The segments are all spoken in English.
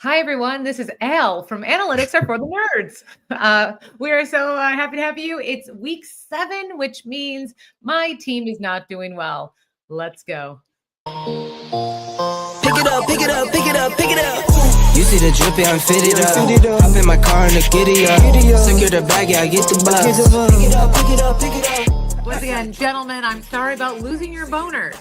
Hi, everyone. This is Al from Analytics Are for the Nerds. We are so happy to have you. It's week 7, which means my team is not doing well. Let's go. Pick it up, pick it up, pick it up, pick it up. You see the drippy, I'm fitted up. Hop in my car and the giddy up. Secure the bag, yeah, I get the bus. Pick it up, pick it up, pick it up. Once again, gentlemen, I'm sorry about losing your boner.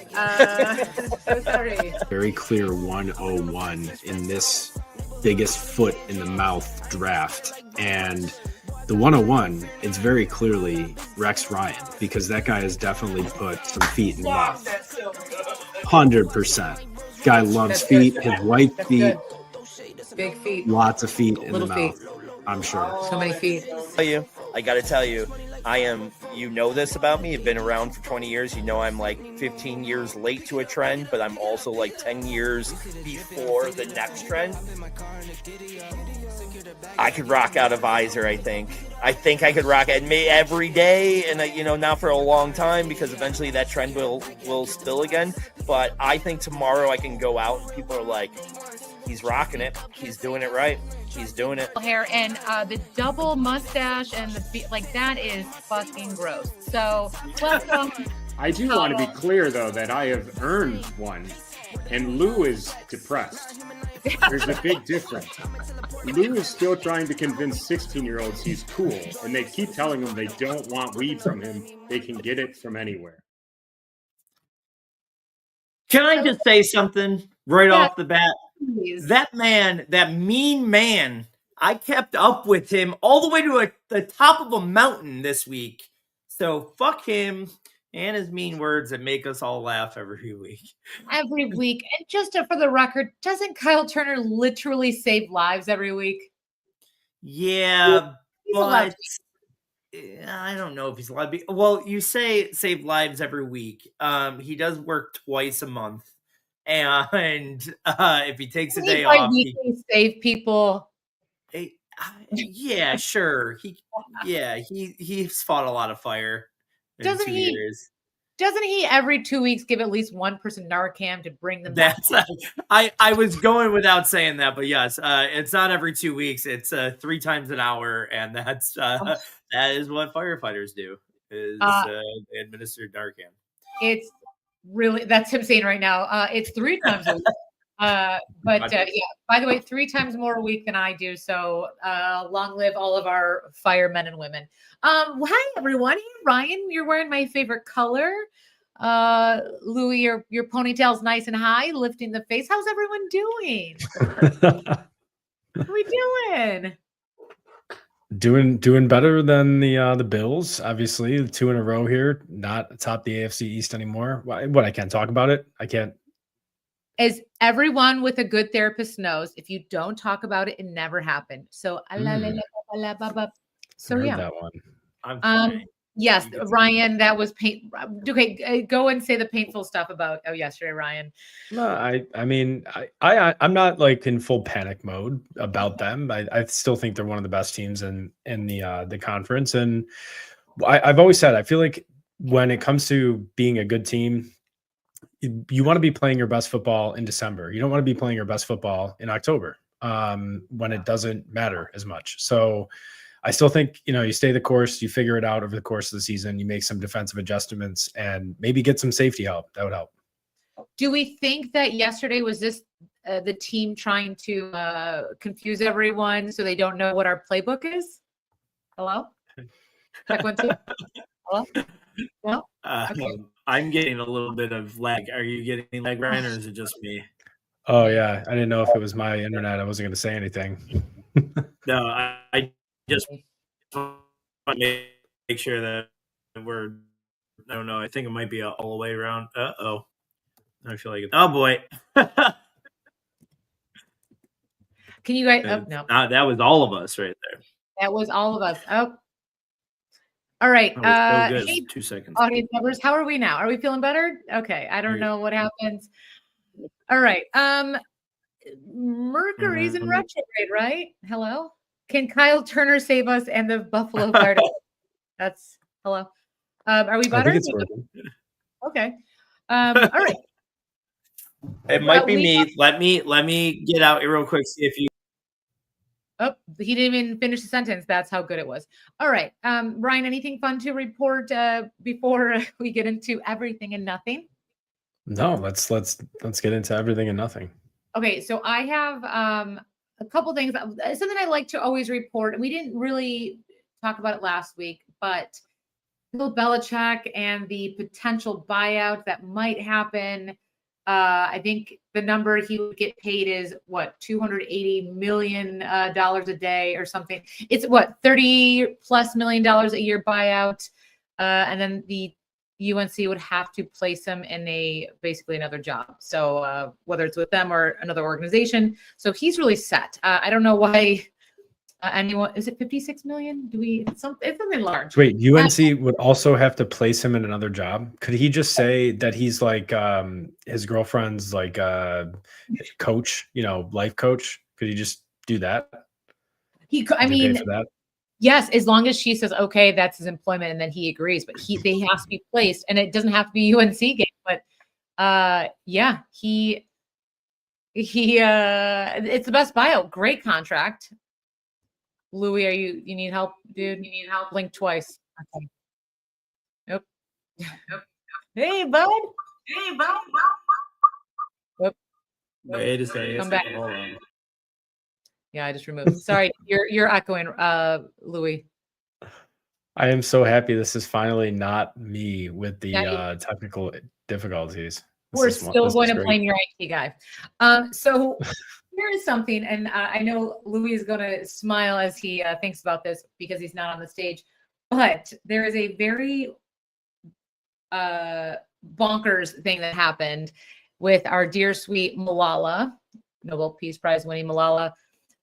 So sorry. Very clear 101 in this biggest foot in the mouth draft. And the 101, it's very clearly Rex Ryan, because that guy has definitely put some feet in the mouth. 100%. Guy loves feet, his white feet. Big feet. Lots of feet in Little the mouth, feet. I'm sure. So many feet. I gotta tell you, I am, you know this about me, I've been around for 20 years, you know I'm like 15 years late to a trend, but I'm also like 10 years before the next trend. I could rock out a visor, I think. I think I could rock it every day, and not for a long time, because eventually that trend will spill again, but I think tomorrow I can go out and people are like, he's rocking it. He's doing it right. He's doing it. Hair and the double mustache and that is fucking gross. So, welcome. I do want to be clear, though, that I have earned one, and Lou is depressed. There's a big difference. Lou is still trying to convince 16-year-olds he's cool, and they keep telling him they don't want weed from him. They can get it from anywhere. Can I just say something right off the bat? Please. That man, that mean man, I kept up with him all the way to the top of a mountain this week. So fuck him and his mean words that make us all laugh every week. Every week. And just for the record, doesn't Kyle Turner literally save lives every week? Yeah, He's allowed but I don't know if he's allowed to be. Well, you say save lives every week. He does work twice a month. And if he takes a day off, he save people. Yeah, sure. He's fought a lot of fire. Doesn't he? Years. Doesn't he every 2 weeks give at least one person Narcan to bring them back? I was going without saying that, but yes, it's not every 2 weeks. It's 3 times an hour, and that's that is what firefighters do. Is administer Narcan. It's really, that's him saying right now. It's 3 times a week. Yeah, by the way, 3 times more a week than I do. So long live all of our firemen and women. Hi, everyone. Hey, Ryan, you're wearing my favorite color. Louis, your ponytail's nice and high, lifting the face. How's everyone doing? What are we doing? Doing better than the Bills, obviously. 2 in a row here, not atop the AFC East anymore. What, I can't talk about it? I can't. As everyone with a good therapist knows, if you don't talk about it, it never happened. So, so yeah. That one. I'm fine. Yes, Ryan, that was pain. Okay, go and say the painful stuff about yesterday, Ryan. No, I mean, I'm not like in full panic mode about them. I still think they're one of the best teams in the conference, and I've always said I feel like when it comes to being a good team, you want to be playing your best football in December. You don't want to be playing your best football in October when it doesn't matter as much. So I still think, you stay the course, you figure it out over the course of the season, you make some defensive adjustments and maybe get some safety help. That would help. Do we think that yesterday was this the team trying to confuse everyone so they don't know what our playbook is? Hello? Check 1, 2. Hello? No? Okay. I'm getting a little bit of lag. Are you getting lag, Ryan, or is it just me? Oh, yeah. I didn't know if it was my internet. I wasn't going to say anything. No, I just want to make sure that we're, I don't know, I think it might be all the way around. Uh-oh. I feel like it. Oh, boy. Can you guys? Oh, no. That was all of us right there. That was all of us. Oh. All right. Hey, 2 seconds. Audience members, how are we now? Are we feeling better? Okay. I don't know what happens. All right. Mercury's in retrograde, right? Hello? Can Kyle Turner save us and the Buffalo Fire? That's hello. Are we better? I think it's working. Okay. All right. It might be me. Let me get out here real quick. See if you Oh, he didn't even finish the sentence. That's how good it was. All right. Brian, anything fun to report before we get into everything and nothing? No, let's get into everything and nothing. Okay, so I have a couple things. Something I like to always report, and we didn't really talk about it last week, but Bill Belichick and the potential buyout that might happen. I think the number he would get paid is what, $280 million a day or something. It's what, $30+ million a year buyout, and then the UNC would have to place him in basically another job. So whether it's with them or another organization, so he's really set. I don't know why. Anyone, is it 56 million? It's something large. Wait, UNC would also have to place him in another job. Could he just say that he's like his girlfriend's like coach, life coach? Could he just do that? I mean, pay for that? Yes, as long as she says okay, that's his employment, and then he agrees. But they have to be placed, and it doesn't have to be UNC game. But yeah, he it's the best buyout. Great contract. Louis, you need help, dude? You need help? Blink twice. Okay. Nope. Hey, bud. Whoop. Wait a second. Come back. Hold on. Yeah, I just removed. Sorry, you're echoing, Louis. I am so happy this is finally not me with the technical difficulties. We're still going to blame your IT guy. So here is something, and I know Louis is going to smile as he thinks about this because he's not on the stage, but there is a very bonkers thing that happened with our dear sweet Malala, Nobel Peace Prize winning Malala.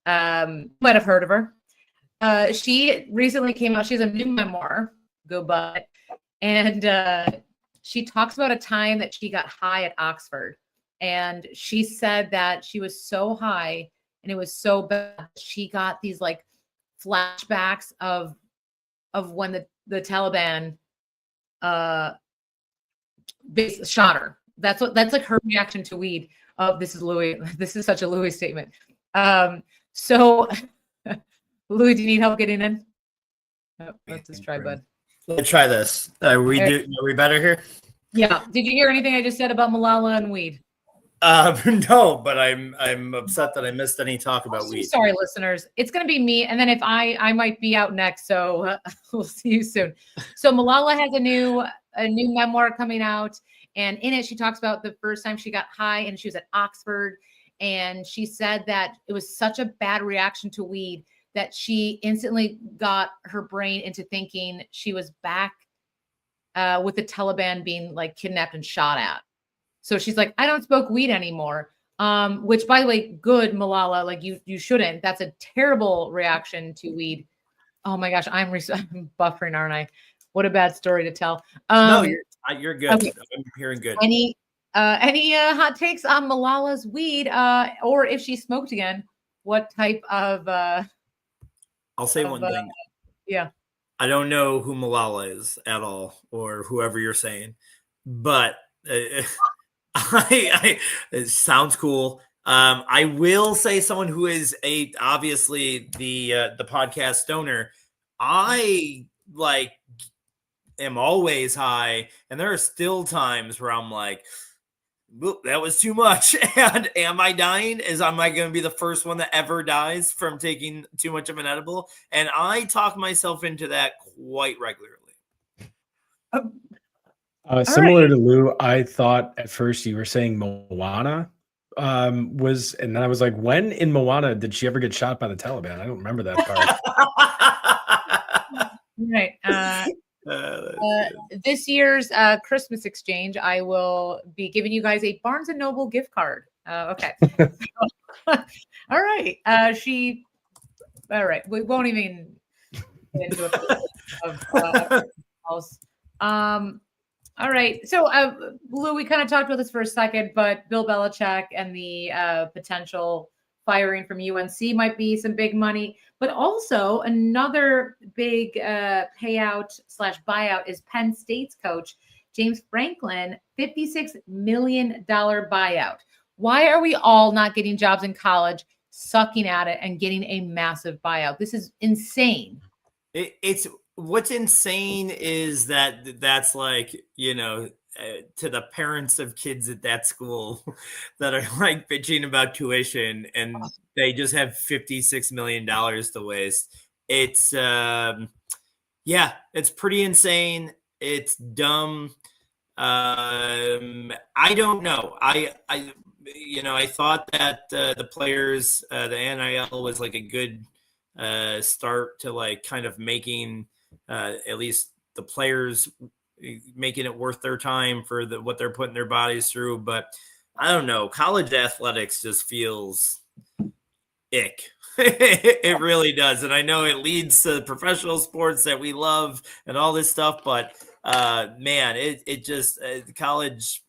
Might have heard of her. She recently came out. She has a new memoir, Go Butt, and she talks about a time that she got high at Oxford. And she said that she was so high and it was so bad. She got these like flashbacks of when the Taliban shot her. That's like her reaction to weed. Oh, this is Louis. This is such a Louis statement. So Louis, do you need help getting in? Oh, let's just try, bud. Let's try this. Are we better here? Yeah. Did you hear anything I just said about Malala and weed? No, but I'm upset that I missed any talk about weed. Sorry, listeners. It's going to be me, and then if I might be out next, so we'll see you soon. So Malala has a new memoir coming out, and in it she talks about the first time she got high, and she was at Oxford, and she said that it was such a bad reaction to weed that she instantly got her brain into thinking she was back with the Taliban being like kidnapped and shot at. So she's like, I don't smoke weed anymore. Which, by the way, good, Malala. Like you shouldn't. That's a terrible reaction to weed. Oh my gosh, I'm buffering, aren't I? What a bad story to tell. No, you're good. Okay. I'm hearing good. Any hot takes on Malala's weed, or if she smoked again, what type of? I'll say one thing. Yeah. I don't know who Malala is at all, or whoever you're saying, but. It sounds cool. I will say someone who is obviously the podcast stoner. I am always high, and there are still times where I'm like, that was too much. And am I dying? Am I going to be the first one that ever dies from taking too much of an edible? And I talk myself into that quite regularly. Similar to Lou, I thought at first you were saying Moana and then I was like, when in Moana did she ever get shot by the Taliban? I don't remember that part. Right. This year's Christmas exchange, I will be giving you guys a Barnes & Noble gift card. Okay. All right. All right. We won't even get into it. All right. So, Lou, we kind of talked about this for a second, but Bill Belichick and the potential firing from UNC might be some big money. But also another big payout/buyout is Penn State's coach, James Franklin, $56 million buyout. Why are we all not getting jobs in college? sucking at it and getting a massive buyout. This is insane. It's what's insane is that's like, to the parents of kids at that school that are like bitching about tuition and they just have $56 million to waste. It's it's pretty insane. It's dumb. I don't know. I thought that the players, the NIL was like a good start to like kind of making at least the players making it worth their time for what they're putting their bodies through. But I don't know. College athletics just feels ick. It really does. And I know it leads to professional sports that we love and all this stuff, but man, it just college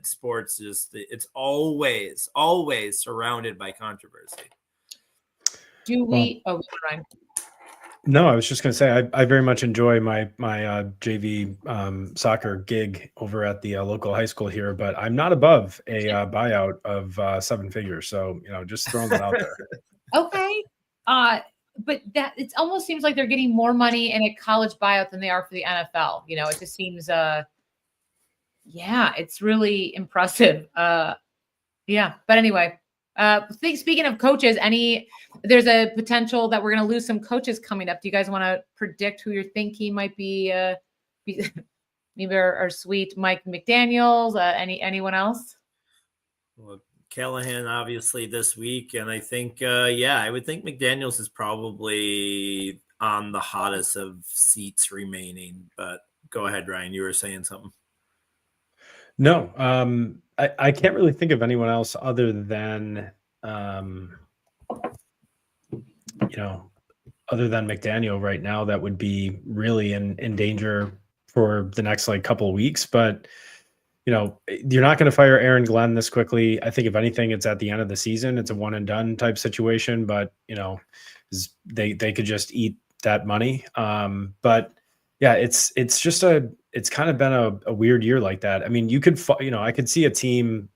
sports just it's always surrounded by controversy. Do we? Oh, Ryan. No, I was just going to say I very much enjoy my JV soccer gig over at the local high school here, but I'm not above a buyout of 7 figures. So just throwing that out there. Okay, but that it almost seems like they're getting more money in a college buyout than they are for the NFL. It just seems, it's really impressive. But anyway. Speaking of coaches, there's a potential that we're going to lose some coaches coming up. Do you guys want to predict who you're thinking might be maybe our sweet Mike McDaniels? Anyone else? Well, Callahan obviously this week, and I think I would think McDaniels is probably on the hottest of seats remaining. But go ahead, Ryan. You were saying something. No, I can't really think of anyone else other than McDaniel right now that would be really in danger for the next couple of weeks. But you're not going to fire Aaron Glenn this quickly. I think if anything, it's at the end of the season. It's a one and done type situation. But they could just eat that money. But yeah, it's kind of been a weird year like that. I mean, I could see a team.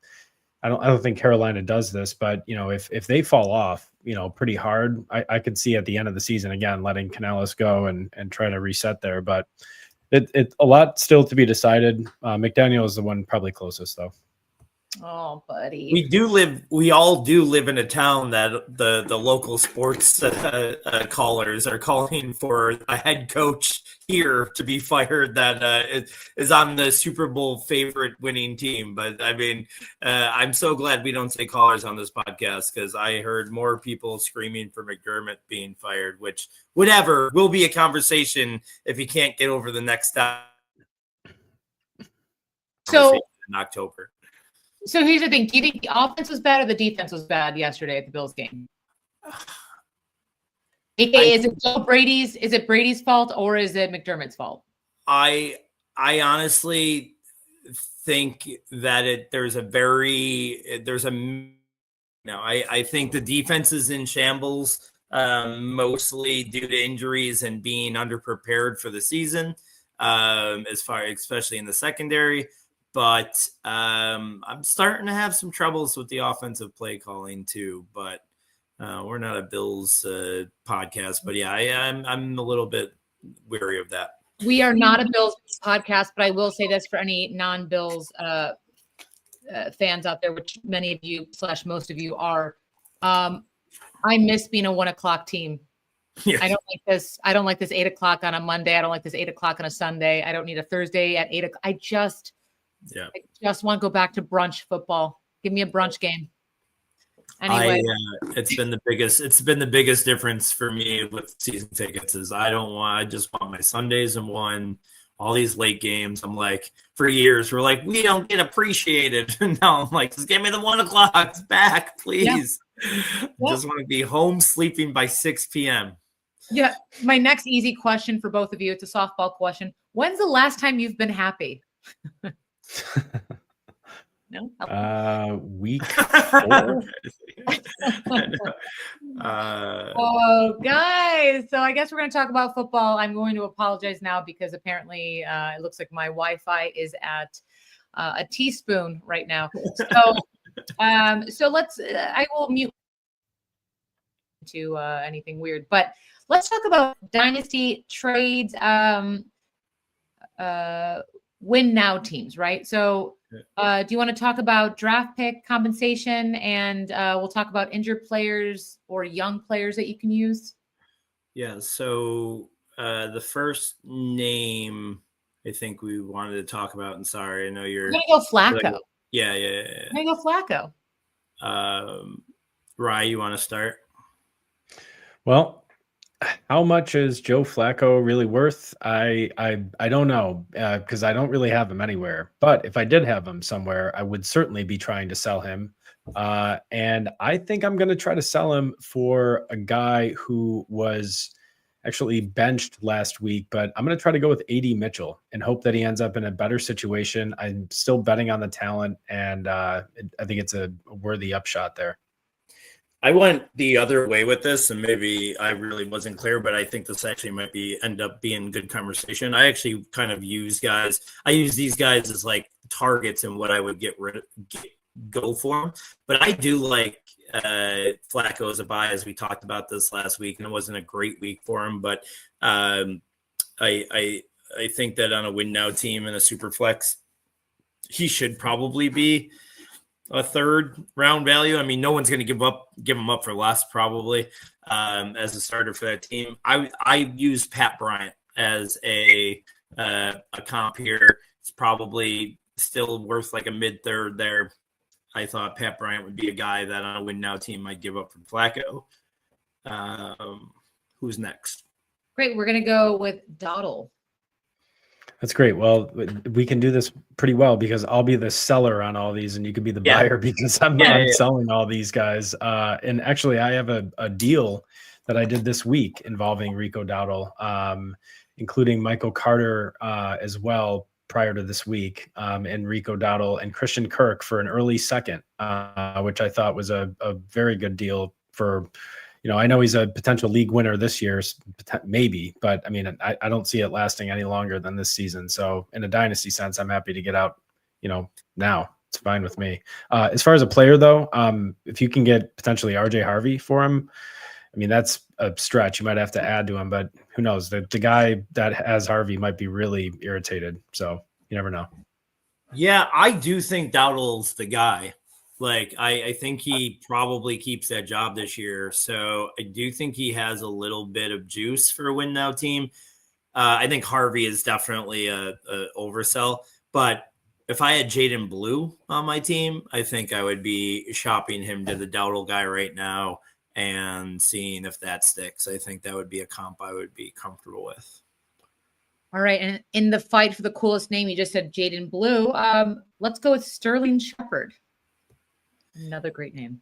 I don't think Carolina does this, but if they fall off, pretty hard, I could see at the end of the season again letting Canales go and try to reset there. But it's a lot still to be decided. McDaniel is the one probably closest though. Oh, buddy. We all do live in a town that the local sports callers are calling for a head coach here to be fired that is on the Super Bowl favorite winning team. But I mean, I'm so glad we don't say callers on this podcast because I heard more people screaming for McDermott being fired, which whatever will be a conversation if he can't get over the next step. So in October. So here's the thing. Do you think the offense was bad or the defense was bad yesterday at the Bills game? Is it Brady's fault or is it McDermott's fault? I honestly think that I think the defense is in shambles, mostly due to injuries and being underprepared for the season, especially in the secondary. But I'm starting to have some troubles with the offensive play calling too. But we're not a Bills podcast. But yeah, I'm a little bit weary of that. We are not a Bills podcast, but I will say this for any non-Bills fans out there, which many of you / most of you are. I miss being a 1:00 team. Yes. I don't like this 8:00 on a Monday. I don't like this 8:00 on a Sunday. I don't need a Thursday at 8:00. I just want to go back to brunch football. Give me a brunch game. Anyway, it's been the biggest difference for me with season tickets is I just want my Sundays in one. All these late games, I'm like, for years we're like, we don't get appreciated. And now I'm like, just give me the 1:00 back, please. Yeah. Just want to be home sleeping by 6 p.m. Yeah. My next easy question for both of you, it's a softball question. When's the last time you've been happy? No. Week 4. Oh, guys. So I guess we're going to talk about football. I'm going to apologize now because apparently it looks like my Wi-Fi is at a teaspoon right now. So, I will mute into anything weird. But let's talk about dynasty trades. Win now teams, right? So do you want to talk about draft pick compensation, and we'll talk about injured players or young players that you can use? Yeah. So the first name I think we wanted to talk about, and sorry, I know you're going to go Flacco. Yeah. I'm going to go Flacco. Rye, you want to start? Well, how much is Joe Flacco really worth? I don't know, because I don't really have him anywhere. But if I did have him somewhere, I would certainly be trying to sell him. And I think I'm going to try to sell him for a guy who was actually benched last week. But I'm going to try to go with AD Mitchell and hope that he ends up in a better situation. I'm still betting on the talent, and I think it's a worthy upshot there. I went the other way with this, and maybe I really wasn't clear, but I think this actually might end up being good conversation. I actually kind of use these guys as like targets and what I would go for them. But I do like Flacco as a buy, as we talked about this last week, and it wasn't a great week for him. But I think that on a win now team and a super flex, he should probably be a third round value. I mean, no one's going to give him up for less probably as a starter for that team. I use Pat Bryant as a comp here. It's probably still worth like a mid third there. I thought Pat Bryant would be a guy that on a win now team might give up for Flacco. Who's next? Great. We're going to go with Dottle. That's great. Well, we can do this pretty well because I'll be the seller on all these and you could be the buyer because I'm selling all these guys. And actually, I have a deal that I did this week involving Rico Dowdle, including Michael Carter as well prior to this week, and Rico Dowdle and Christian Kirk for an early second, which I thought was a very good deal for. I know he's a potential league winner this year, maybe, but I mean, I don't see it lasting any longer than this season. So in a dynasty sense, I'm happy to get out, now. It's fine with me. As far as a player though, if you can get potentially RJ Harvey for him, I mean, that's a stretch. You might have to add to him, but who knows? The guy that has Harvey might be really irritated. So you never know. Yeah, I do think Dowdle's the guy. Like, I think he probably keeps that job this year. So I do think he has a little bit of juice for a win now team. I think Harvey is definitely a oversell. But if I had Jaden Blue on my team, I think I would be shopping him to the Dowdle guy right now and seeing if that sticks. I think that would be a comp I would be comfortable with. All right. And in the fight for the coolest name, you just said Jaden Blue. Let's go with Sterling Shepard. Another great name.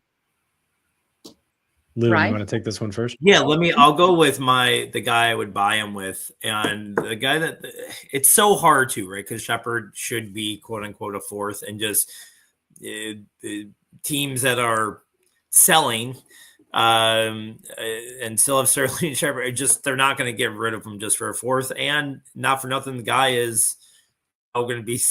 Lou, you want to take this one first? Yeah, I'll go with the guy I would buy him with. And the guy that it's so hard to, right? Because Shepard should be quote unquote a fourth, and just teams that are selling and still have Sterling Shepard, they're not going to get rid of him just for a fourth. And not for nothing, the guy is going to be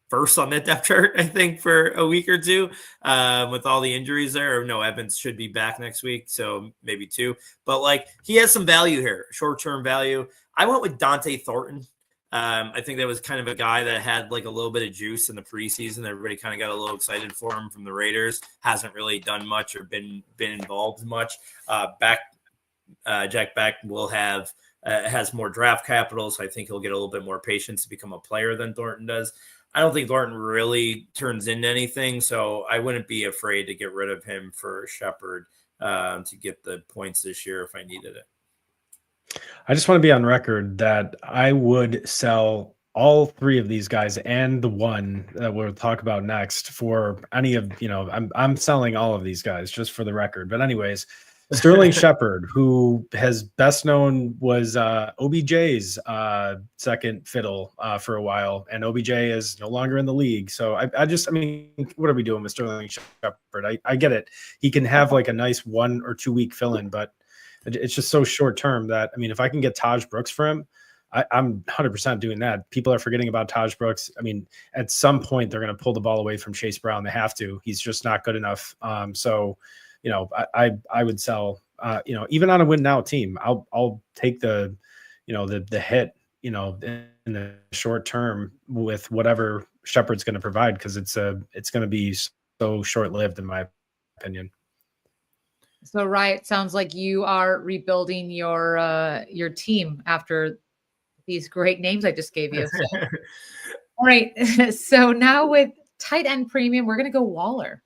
first on that depth chart, I think, for a week or two with all the injuries there. No, Evans should be back next week, so maybe two. But, he has some value here, short-term value. I went with Dante Thornton. I think that was kind of a guy that had, a little bit of juice in the preseason. Everybody kind of got a little excited for him from the Raiders. Hasn't really done much or been involved much. Jack Beck will have has more draft capital, so I think he'll get a little bit more patience to become a player than Thornton does. I don't think Thornton really turns into anything, so I wouldn't be afraid to get rid of him for Shepard to get the points this year if I needed it. I just want to be on record that I would sell all three of these guys and the one that we'll talk about next for any of, I'm selling all of these guys just for the record. But anyways, Sterling Shepard, who has best known was OBJ's second fiddle for a while, and OBJ is no longer in the league. So I mean, what are we doing with Sterling Shepard? I get it. He can have a nice 1 or 2 week fill-in, but it's just so short term that, I mean, if I can get Taj Brooks for him, I'm 100% doing that. People are forgetting about Taj Brooks. I mean, at some point they're going to pull the ball away from Chase Brown. They have to. He's just not good enough. So I would sell even on a win now team, I'll take the hit, in the short term with whatever Shepard's going to provide, because it's going to be so short lived in my opinion. So, Riot, sounds like you are rebuilding your team after these great names I just gave you. So. All right. So now with tight end premium, we're going to go Waller.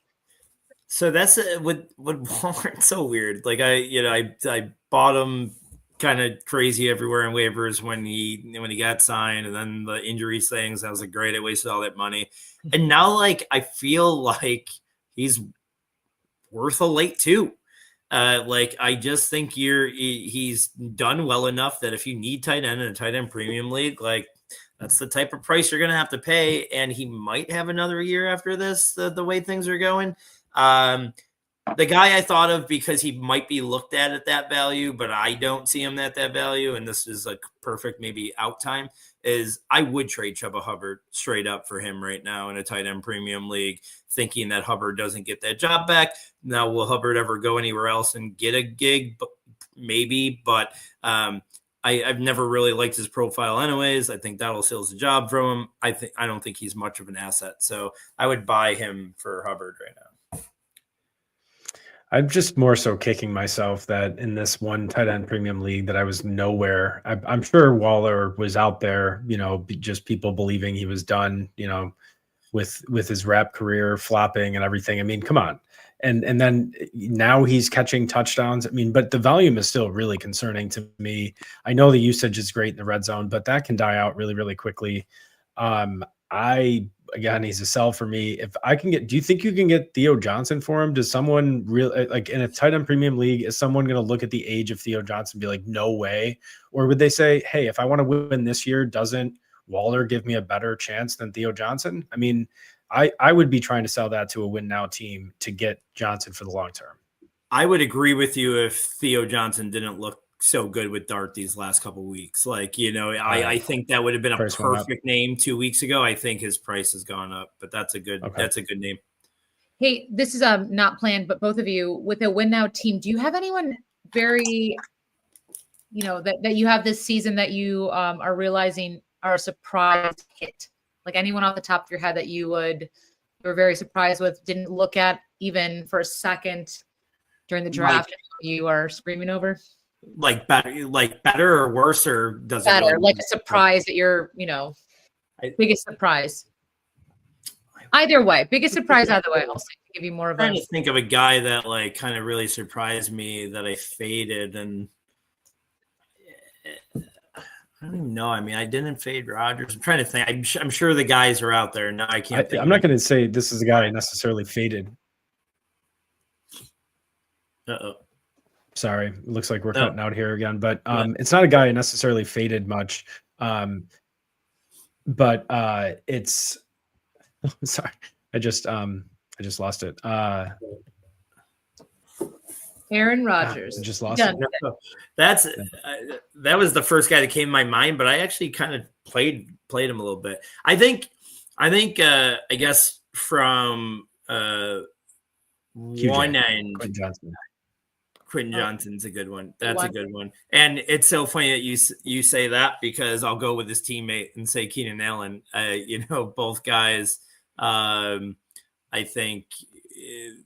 So that's with Waller. It's so weird. Like I bought him kind of crazy everywhere in waivers when he got signed, and then the injuries things. I was like, great, I wasted all that money, and now like I feel like he's worth a late two. Like I just think he's done well enough that if you need tight end in a tight end premium league, like that's the type of price you're going to have to pay. And he might have another year after this, the way things are going. The guy I thought of because he might be looked at that value, but I don't see him at that value, and this is a perfect maybe out time, is I would trade Chuba Hubbard straight up for him right now in a tight end premium league, thinking that Hubbard doesn't get that job back. Now, will Hubbard ever go anywhere else and get a gig? Maybe, but I've never really liked his profile anyways. I think that'll steal the job from him. I don't think he's much of an asset, so I would buy him for Hubbard right now. I'm just more so kicking myself that in this one tight end premium league that I was nowhere. I'm sure Waller was out there, just people believing he was done, with his rap career flopping and everything. I mean, come on. And then now he's catching touchdowns. I mean, but the volume is still really concerning to me. I know the usage is great in the red zone, but that can die out really, really quickly. Again, he's a sell for me. If I can do you think you can get Theo Johnson for him? Does someone really, like in a tight end premium league, is someone going to look at the age of Theo Johnson and be like, no way? Or would they say, hey, if I want to win this year, doesn't Waller give me a better chance than Theo Johnson? I mean, I would be trying to sell that to a win now team to get Johnson for the long term. I would agree with you if Theo Johnson didn't look so good with Dart these last couple of weeks. Like, I think that would have been a perfect name 2 weeks ago. I think his price has gone up, but that's a good name. Hey, this is not planned, but both of you with a win now team, do you have anyone very, that you have this season that you are realizing are a surprise hit? Like anyone off the top of your head that you were very surprised with, didn't look at even for a second during the draft, you are screaming over? Like better or worse, or doesn't better? Really like a surprise that you're, biggest surprise. Either way, biggest surprise either way. I'll say, to give you more of trying to think of a guy that like kind of really surprised me that I faded, and I don't even know. I mean, I didn't fade Rodgers. I'm trying to think. I'm sure the guys are out there. No, I can't. I'm not going to say this is a guy I necessarily faded. Uh-oh. Sorry, it looks like we're cutting out here again, but it's not a guy I necessarily faded much. But it's sorry, I just lost it. Aaron Rodgers. I just lost it. That was the first guy that came to my mind, but I actually kind of played him a little bit. I think I guess from one end, Quentin Johnson's a good one. That's a good one. And it's so funny that you say that, because I'll go with his teammate and say Keenan Allen. Both guys, I think,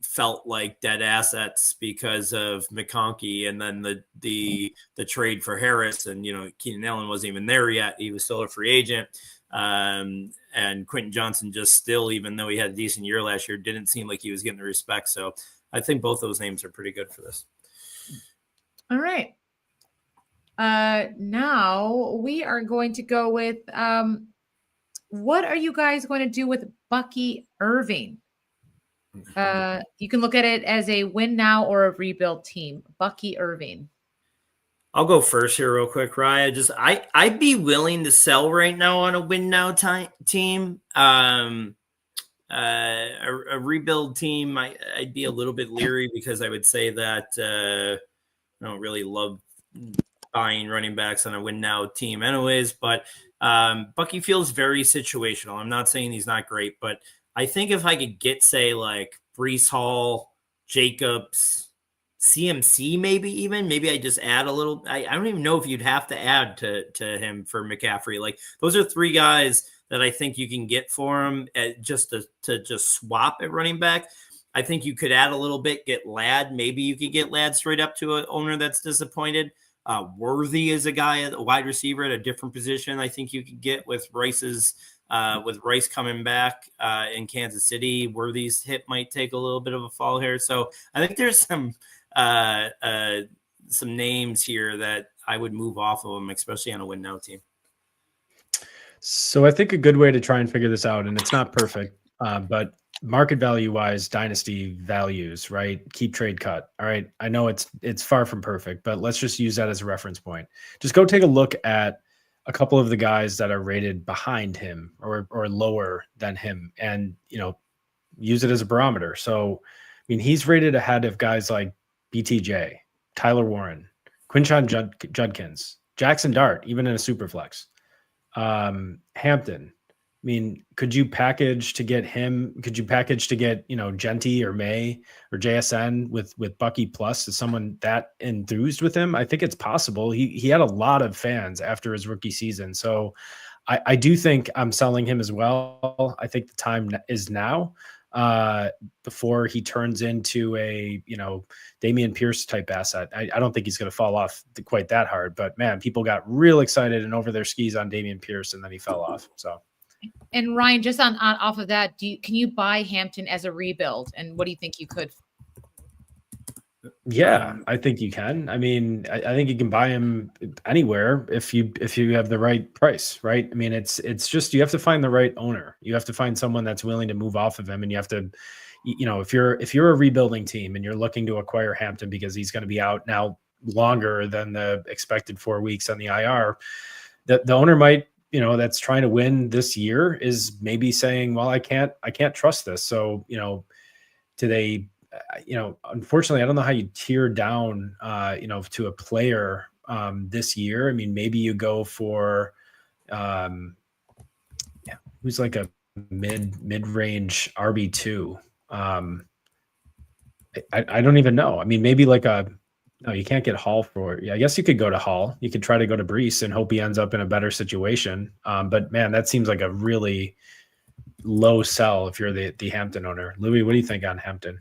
felt like dead assets because of McConkey, and then the trade for Harris. And, Keenan Allen wasn't even there yet. He was still a free agent. And Quentin Johnson just still, even though he had a decent year last year, didn't seem like he was getting the respect. So I think both those names are pretty good for this. All right. Now we are going to go with what are you guys going to do with Bucky Irving? You can look at it as a win now or a rebuild team. Bucky Irving. I'll go first here real quick, Ryan. I'd be willing to sell right now on a win now team. A rebuild team, I'd be a little bit leery, because I would say that I don't really love buying running backs on a win now team anyways, but Bucky feels very situational. I'm not saying he's not great, but I think if I could get, say, like Breece Hall, Jacobs, CMC, maybe I just add a little. I don't even know if you'd have to add to him for McCaffrey. Like those are 3 guys that I think you can get for him just to just swap at running back. I think you could add a little bit, get Ladd. Maybe you could get Ladd straight up to an owner that's disappointed. Worthy is a guy, a wide receiver at a different position. I think you could get with Rice coming back in Kansas City. Worthy's hip might take a little bit of a fall here. So I think there's some names here that I would move off of them, especially on a win now team. So I think a good way to try and figure this out, and it's not perfect, but market value wise, dynasty values, right? Keep trade cut. All right. I know it's far from perfect, but let's just use that as a reference point. Just go take a look at a couple of the guys that are rated behind him or lower than him, and use it as a barometer. So, I mean, he's rated ahead of guys like BTJ, Tyler Warren, Quinshon Judkins, Jackson Dart, even in a super flex. Hampton. I mean, could you package to get him? Could you package to get, Genty or May or JSN with Bucky Plus? Is someone that enthused with him? I think it's possible. He had a lot of fans after his rookie season. So I do think I'm selling him as well. I think the time is now before he turns into a, Dameon Pierce type asset. I don't think he's going to fall off quite that hard, but man, people got real excited and over their skis on Dameon Pierce, and then he fell off. So. And Ryan, just on off of that, can you buy Hampton as a rebuild? And what do you think you could? Yeah, I think you can. I mean, I think you can buy him anywhere if you have the right price, right? I mean, it's just you have to find the right owner. You have to find someone that's willing to move off of him, and you have to, if you're a rebuilding team and you're looking to acquire Hampton because he's going to be out now longer than the expected 4 weeks on the IR, the owner might, that's trying to win this year is maybe saying, well, I can't trust this. So, do they, unfortunately, I don't know how you tear down, to a player this year. I mean, maybe you go for, who's like a mid-range RB2. I don't even know. I mean, maybe like no, you can't get Hall for. Yeah, I guess you could go to Hall. You could try to go to Brees and hope he ends up in a better situation. But man, that seems like a really low sell if you're the Hampton owner. Louis, what do you think on Hampton?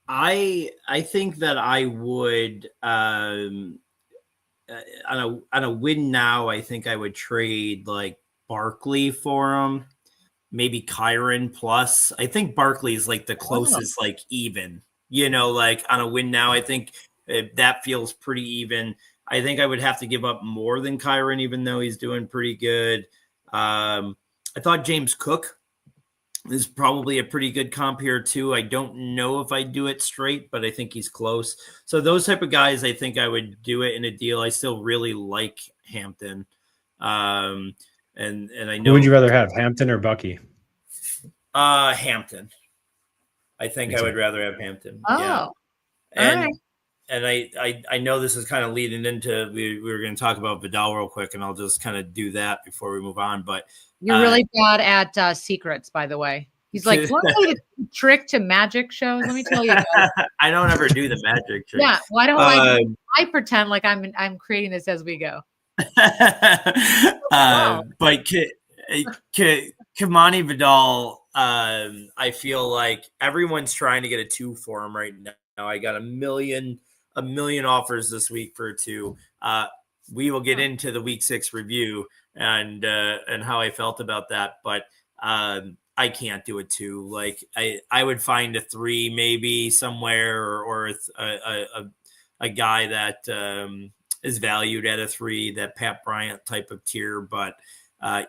I think that I would on a win now. I think I would trade like Barkley for him, maybe Kyron plus. I think Barkley is like the closest, like even. Like on a win now, I think that feels pretty even. I think I would have to give up more than Kyron, even though he's doing pretty good. I thought James Cook is probably a pretty good comp here too. I don't know if I do it straight, but I think he's close. So those type of guys, I think I would do it in a deal. I still really like Hampton. And I know. Who would you rather have, Hampton or Bucky? Hampton. I think I would rather have Hampton. Oh, yeah. all right. And I know this is kind of leading into we were going to talk about Vidal real quick, and I'll just kind of do that before we move on. But you're really bad at secrets, by the way. He's like, what a trick to magic shows? Let me tell you. I don't ever do the magic trick. Yeah, why don't I pretend like I'm creating this as we go? But Kimani Vidal, I feel like everyone's trying to get a 2 for him right now. I got a million offers this week for a 2. We will get into the week 6 review and how I felt about that, but I can't do a 2. Like I would find a 3 maybe somewhere or a guy that is valued at a 3, that Pat Bryant type of tier, but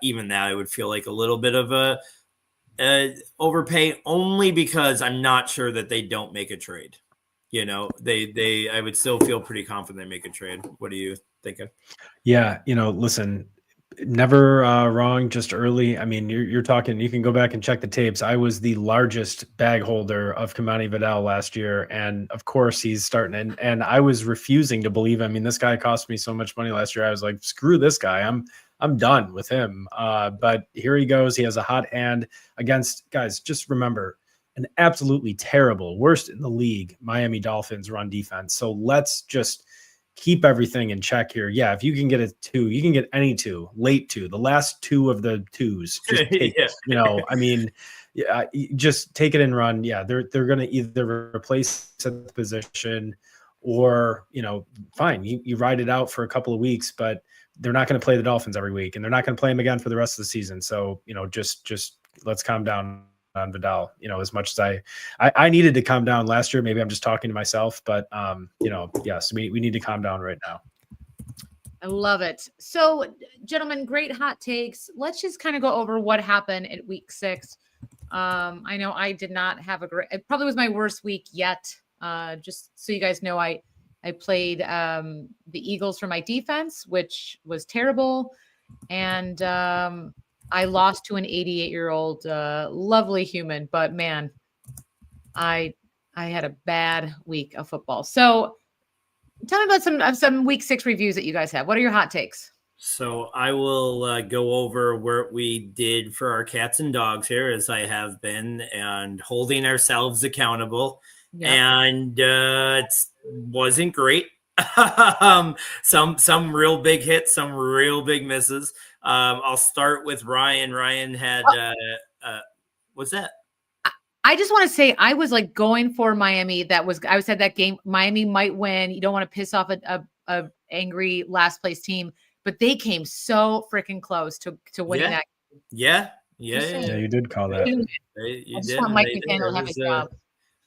even that I would feel like a little bit of a overpay, only because I'm not sure that they don't make a trade. I would still feel pretty confident they make a trade. What are you thinking? Yeah, listen, never wrong, just early. I mean, you're talking, you can go back and check the tapes. I was the largest bag holder of Kimani Vidal last year. And of course he's starting and I was refusing to believe. I mean, this guy cost me so much money last year. I was like, screw this guy. I'm done with him. But here he goes. He has a hot hand against guys. Just remember, an absolutely terrible, worst in the league, Miami Dolphins run defense. So let's just keep everything in check here. Yeah, if you can get a 2, you can get any 2, late 2, the last 2 of the 2s. Just take Yeah. it. You know, I mean, yeah, just take it and run. Yeah, they're going to either replace at the position or, you know, fine, you ride it out for a couple of weeks, but they're not going to play the Dolphins every week, and they're not going to play them again for the rest of the season. So, you know, just let's calm down on Vidal, you know, as much as I needed to calm down last year. Maybe I'm just talking to myself, but you know, yes, we need to calm down right now. I love it. So, gentlemen, great hot takes. Let's just kind of go over what happened at week 6. I know I did not have it probably was my worst week yet. Just so you guys know, I played the Eagles for my defense, which was terrible. And I lost to an 88-year-old lovely human, but man, I had a bad week of football. So tell me about some week 6 reviews that you guys have. What are your hot takes? So I will go over what we did for our cats and dogs here, as I have been, and holding ourselves accountable. Yeah. And it wasn't great. Some real big hits, some real big misses. I'll start with Ryan. Ryan had what's that? I just want to say I was like going for Miami. I said that game Miami might win. You don't want to piss off a angry last place team, but they came so freaking close to winning that. Yeah, you did call that. You I just did. want Mike McDaniel to have his job.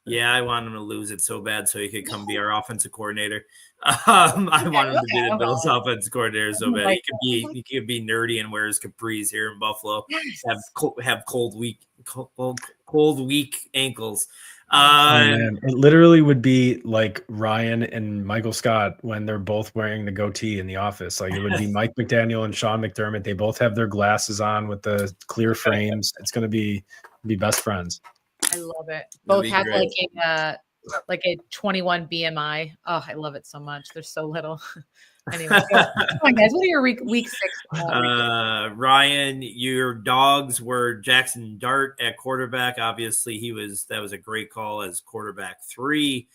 Yeah, I want him to lose it so bad so he could come be our offensive coordinator. I want him to be the Bills offensive coordinator so bad. He could be nerdy and wear his capris here in Buffalo. Yes. Have cold weak ankles. Man, it literally would be like Ryan and Michael Scott when they're both wearing the goatee in the office. Like it would be Mike McDaniel and Sean McDermott. They both have their glasses on with the clear frames. It's going to be best friends. I love it. Both have like a 21 BMI. Oh, I love it so much. They're so little. Anyway, come on, guys. What are your week 6? Ryan, your dogs were Jackson Dart at quarterback. Obviously, that was a great call as quarterback 3.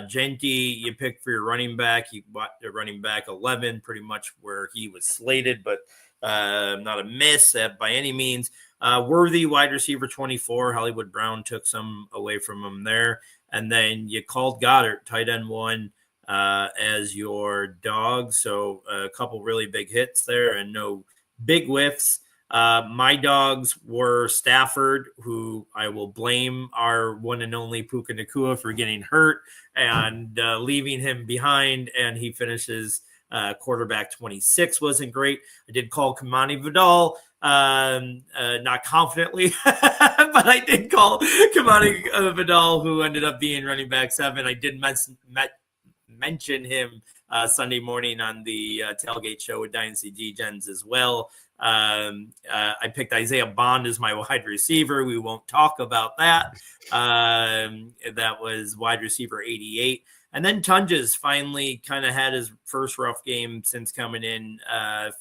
Genty, you picked for your running back. You bought the running back 11, pretty much where he was slated, but not a miss by any means. Worthy, wide receiver 24. Hollywood Brown took some away from him there. And then you called Goddard, tight end 1, as your dog. So a couple really big hits there and no big whiffs. My dogs were Stafford, who I will blame our one and only Puka Nacua for getting hurt and leaving him behind. And he finishes quarterback 26. Wasn't great. I did call Kamani Vidal. Not confidently, but I did call Kamani Vidal, who ended up being running back 7. I did mention him Sunday morning on the tailgate show with Dynasty G-Gens as well. I picked Isaiah Bond as my wide receiver. We won't talk about that. That was wide receiver 88. And then Tunges finally kind of had his first rough game since coming in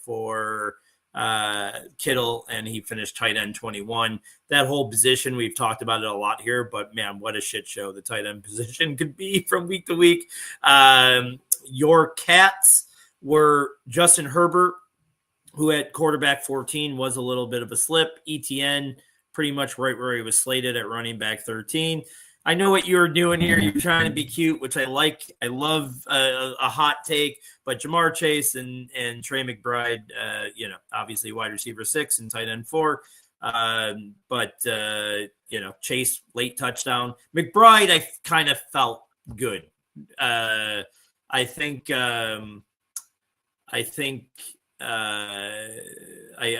for Kittle, and he finished tight end 21. That whole position, we've talked about it a lot here, but man, what a shit show the tight end position could be from week to week. Your cats were Justin Herbert, who at quarterback 14 was a little bit of a slip. ETN pretty much right where he was slated at running back 13. I know what you're doing here. You're trying to be cute, which I like. I love a hot take, but Jamar Chase and Trey McBride, obviously wide receiver 6 and tight end 4. Chase late touchdown. McBride, I kind of felt good. I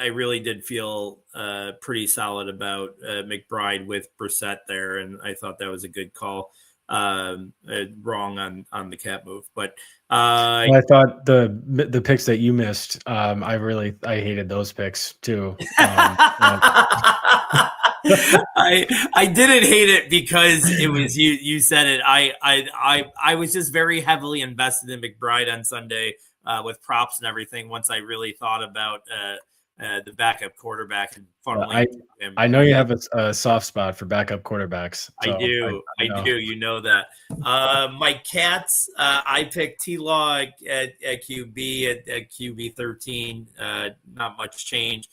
really did feel pretty solid about McBride with Brissett there, and I thought that was a good call. Wrong on the cat move, but I thought the picks that you missed, I hated those picks too. I didn't hate it because it was you. You said it. I was just very heavily invested in McBride on Sunday. With props and everything, once I really thought about the backup quarterback. And I know you have a soft spot for backup quarterbacks. So I do. I do. You know that. My Cats, I picked T-Law at QB at QB 13. Not much change.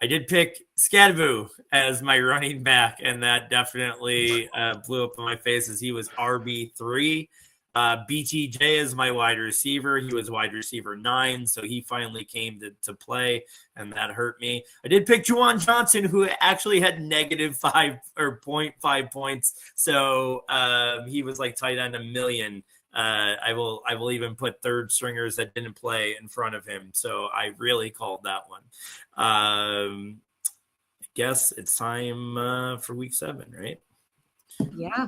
I did pick Scadaboo as my running back, and that definitely blew up in my face as he was RB3. BTJ is my wide receiver. He was wide receiver 9, so he finally came to play, and that hurt me. I did pick Juwan Johnson, who actually had -5 or 0.5 points, so he was like tight end $1 million. I will even put third stringers that didn't play in front of him, so I really called that one. I guess it's time for week 7, right? Yeah.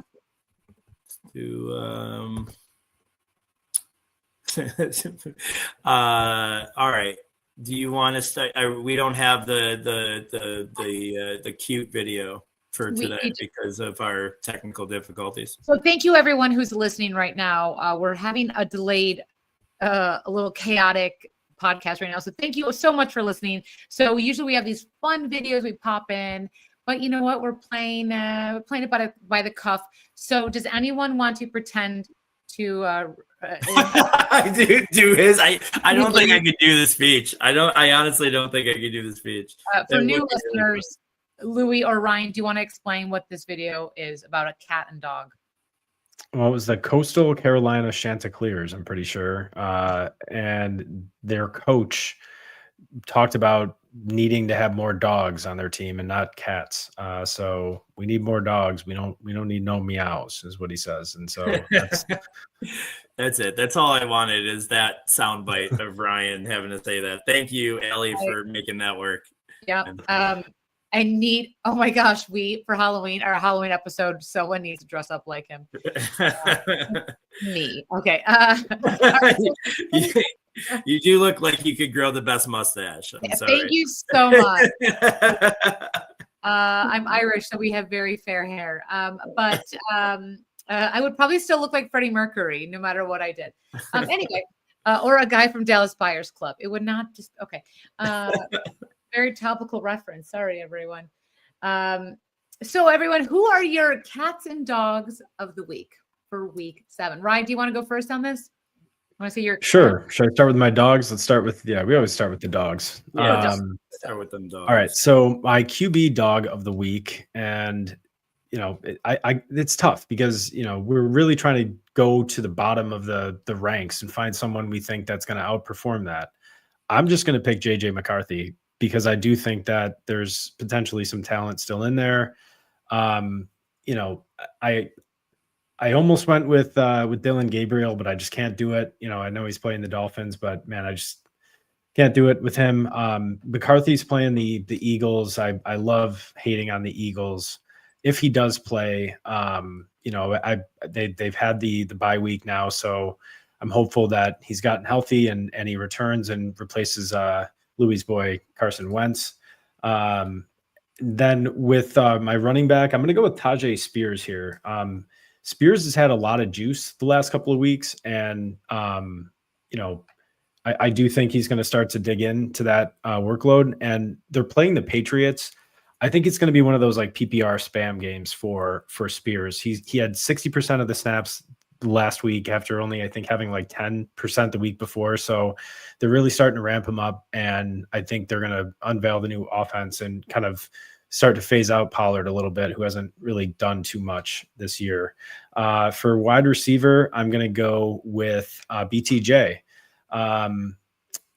All right. Do you want to start? We don't have the cute video for today because of our technical difficulties. So thank you everyone who's listening right now. We're having a delayed, a little chaotic podcast right now. So thank you so much for listening. So usually we have these fun videos we pop in, but you know what? We're playing it by the cuff. So does anyone want to pretend to do his? I don't think I could do the speech. I honestly don't think I could do the speech. For new listeners, Louis or Ryan, do you want to explain what this video is about, a cat and dog? Well, it was the Coastal Carolina Chanticleers, I'm pretty sure. And their coach talked about needing to have more dogs on their team and not cats. So we need more dogs. We don't need no meows, is what he says. And so that's it. That's all I wanted, is that soundbite of Ryan having to say that. Thank you, Allie, for making that work. Yeah. I need, oh my gosh, for Halloween, our Halloween episode, someone needs to dress up like him. Me. Okay. You do look like you could grow the best mustache. Thank you so much. I'm Irish, so we have very fair hair. But I would probably still look like Freddie Mercury no matter what I did. Anyway, or a guy from Dallas Buyers Club. It would not just, okay. Very topical reference. Sorry, everyone. So everyone, who are your cats and dogs of the week for week 7? Ryan, do you want to go first on this? I want to see your Sure. Should I start with my dogs? Let's start with, we always start with the dogs. Yeah, start with them dogs. All right. So my QB dog of the week, and it's tough because we're really trying to go to the bottom of the ranks and find someone we think that's going to outperform that. I'm just going to pick JJ McCarthy, because I do think that there's potentially some talent still in there. I almost went with Dylan Gabriel, but I just can't do it. I know he's playing the Dolphins, but man, I just can't do it with him. McCarthy's playing the Eagles. I love hating on the Eagles. If he does play, they've had the bye week now, so I'm hopeful that he's gotten healthy and he returns and replaces Louis' boy Carson Wentz. Then with my running back, I'm going to go with Tajay Spears here. Spears has had a lot of juice the last couple of weeks, and I do think he's going to start to dig into that workload. And they're playing the Patriots. I think it's going to be one of those like PPR spam games for Spears. He had 60% of the snaps last week after only, I think, having like 10% the week before. So they're really starting to ramp him up, and I think they're going to unveil the new offense and kind of start to phase out Pollard a little bit, who hasn't really done too much this year. For wide receiver, I'm going to go with BTJ.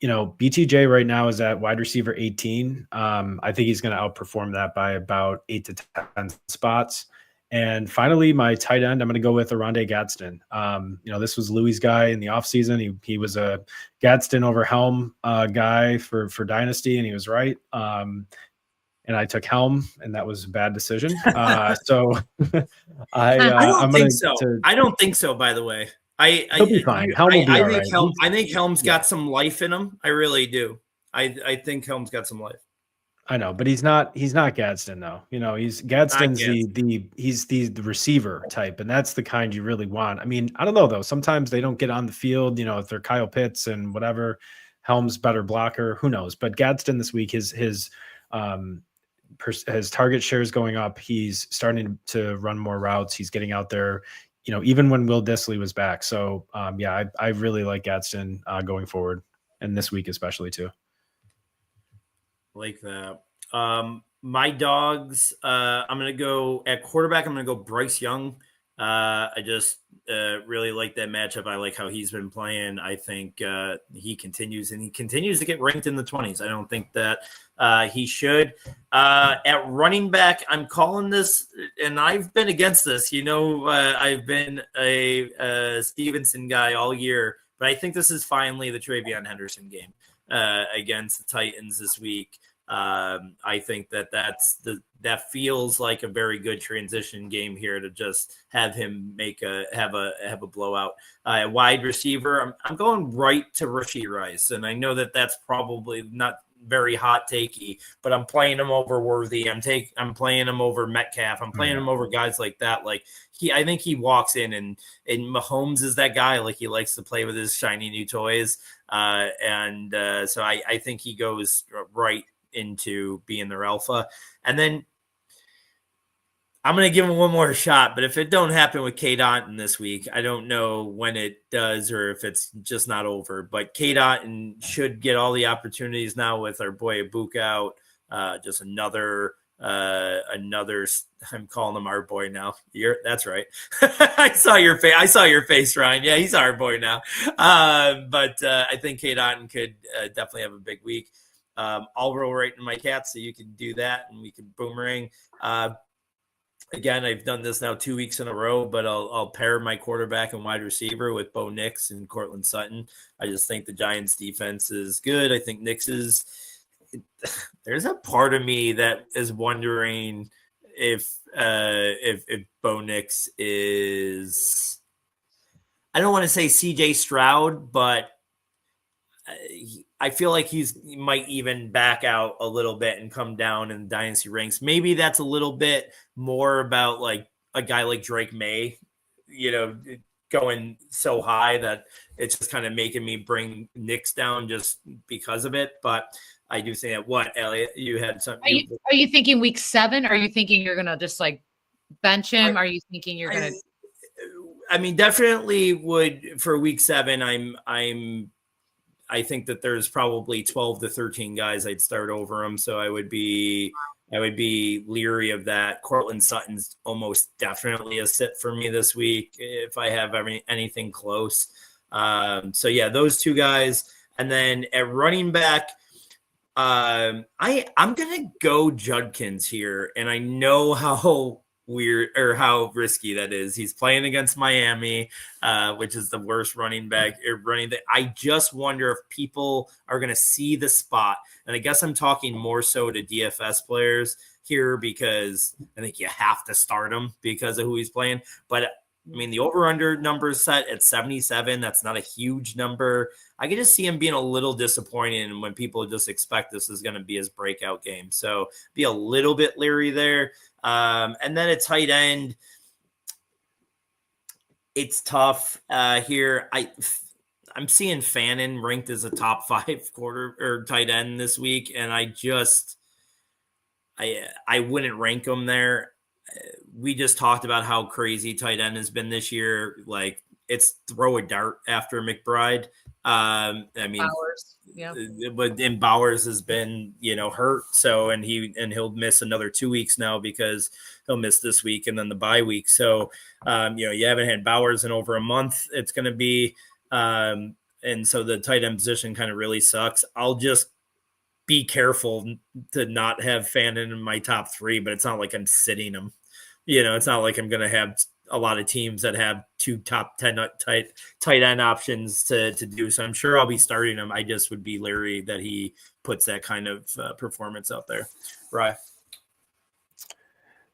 BTJ right now is at wide receiver 18. I think he's going to outperform that by about 8 to 10 spots. And finally, my tight end, I'm going to go with Oronde Gadsden. This was Louis' guy in the offseason. He was a Gadsden over Helm guy for Dynasty, and he was right. And I took Helm, and that was a bad decision. So I don't think so. I don't think so, by the way. He'll be fine. Helm will be all right. I think Helm's got some life in him. I really do. I think Helm's got some life. I know, but he's not Gadsden though. He's Gadsden's he's the receiver type, and that's the kind you really want. I mean, I don't know though. Sometimes they don't get on the field, if they're Kyle Pitts and whatever. Helms better blocker. Who knows? But Gadsden this week, his target share is going up. He's starting to run more routes. He's getting out there, even when Will Dissly was back. So I really like Gadsden going forward, and this week especially too. Like that. My dogs, I'm going to go at quarterback. I'm going to go Bryce Young. I just really like that matchup. I like how he's been playing. I think he continues to get ranked in the 20s. I don't think that he should. At running back, I'm calling this, and I've been against this. I've been a Stevenson guy all year, but I think this is finally the Travion Henderson game against the Titans this week. I think that feels like a very good transition game here to just have him have a blowout. Wide receiver, I'm going right to Rashee Rice, and I know that that's probably not very hot takey, but I'm playing him over Worthy. I'm playing him over Metcalf. I'm playing him over guys like that. Like I think he walks in and Mahomes is that guy. Like he likes to play with his shiny new toys, so I think he goes right into being their alpha. And then I'm going to give him one more shot, but if it don't happen with Cade Otton this week, I don't know when it does or if it's just not over. But Cade Otton should get all the opportunities now with our boy Abuka out. Just another. I'm calling him our boy now. That's right. I saw your face, Ryan. Yeah, he's our boy now. But I think Cade Otton could definitely have a big week. I'll roll right in my cat, so you can do that, and we can boomerang. Again, I've done this now 2 weeks in a row, but I'll pair my quarterback and wide receiver with Bo Nix and Cortland Sutton. I just think the Giants' defense is good. I think Nix is. There's a part of me that is wondering if Bo Nix is. I don't want to say CJ Stroud, but I feel like he might even back out a little bit and come down in the dynasty ranks. Maybe that's a little bit more about like a guy like Drake May, going so high that it's just kind of making me bring Knicks down just because of it. But I do think that what, Elliot, you had something. Are you thinking week 7? Are you thinking you're going to just like bench him? Are you thinking you're going to? I mean, definitely would for week 7. I think that there's probably 12 to 13 guys I'd start over him. So I would be leery of that. Cortland Sutton's almost definitely a sit for me this week if I have anything close. So yeah, those two guys. And then at running back, I'm going to go Judkins here. And I know how weird or how risky that is. He's playing against Miami, which is the worst running back. I just wonder if people are going to see the spot. And I guess I'm talking more so to DFS players here because I think you have to start him because of who he's playing. But I mean, the over-under number is set at 77. That's not a huge number. I can just see him being a little disappointing when people just expect this is going to be his breakout game. So be a little bit leery there. And then at tight end, it's tough here. I'm seeing Fannin ranked as a top 5 quarter or tight end this week, and I wouldn't rank him there. We just talked about how crazy tight end has been this year. Like it's throw a dart after McBride. I mean, Bowers, yeah. But Bowers has been, hurt. So, and he'll miss another 2 weeks now because he'll miss this week and then the bye week. So, you haven't had Bowers in over a month. It's going to be, and so the tight end position kind of really sucks. I'll just be careful to not have Fannin in my top 3, but it's not like I'm sitting him. It's not like I'm going to have a lot of teams that have 2 top 10 tight end options to do. So I'm sure I'll be starting him. I just would be leery that he puts that kind of performance out there. Right.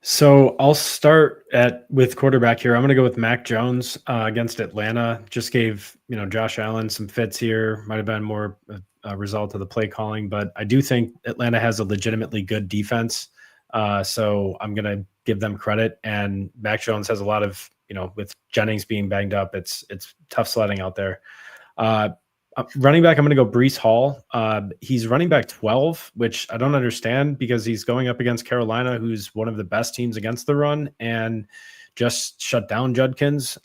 So I'll start with quarterback here. I'm going to go with Mac Jones against Atlanta. Just gave, Josh Allen some fits here. Might have been more a result of the play calling, but I do think Atlanta has a legitimately good defense. So I'm going to give them credit. And Mac Jones has a lot of, with Jennings being banged up, it's tough sledding out there. running back, I'm going to go Breece Hall. He's running back 12, which I don't understand because he's going up against Carolina, who's one of the best teams against the run, and just shut down Judkins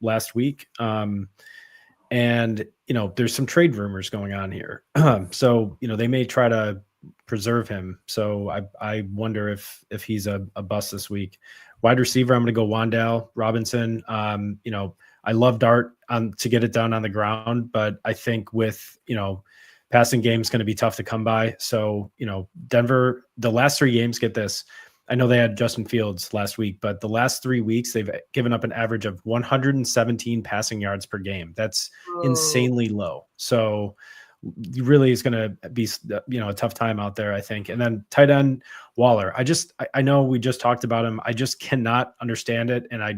last week. And, there's some trade rumors going on here. So, they may try to preserve him. So I wonder if he's a bust this week. Wide receiver, I'm going to go Wan'Dale Robinson. I love Dart to get it done on the ground, but I think with, passing game is going to be tough to come by. So, Denver, the last 3 games, get this. I know they had Justin Fields last week, but the last 3 weeks, they've given up an average of 117 passing yards per game. That's insanely low. So really is going to be, a tough time out there, I think. And then tight end Waller. I know we just talked about him. I just cannot understand it. And I'll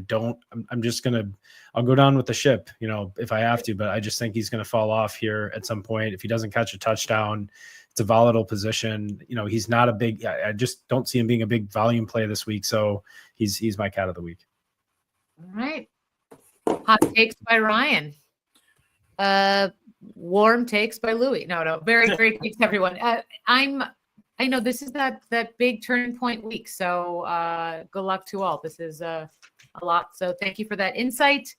go down with the ship, if I have to, but I just think he's going to fall off here at some point. If he doesn't catch a touchdown, it's a volatile position. He's not I just don't see him being a big volume play this week. So he's my cat of the week. All right. Hot takes by Ryan. Warm takes by Louis. No, very great takes, everyone. I know this is that big turning point week. So good luck to all. This is a lot. So thank you for that insight.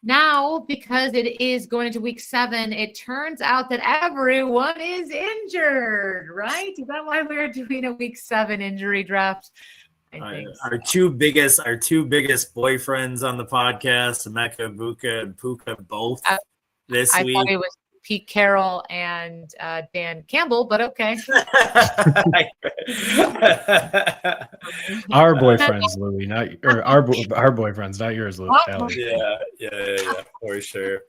Now, because it is going into week 7, it turns out that everyone is injured, right? Is that why we're doing a week 7 injury draft? I think our two biggest boyfriends on the podcast, Emeka Buka and Puka, both this week. I thought it was Pete Carroll and Dan Campbell, but okay. Our boyfriends, Louis, our boyfriends, not yours, Louis. Yeah, for sure.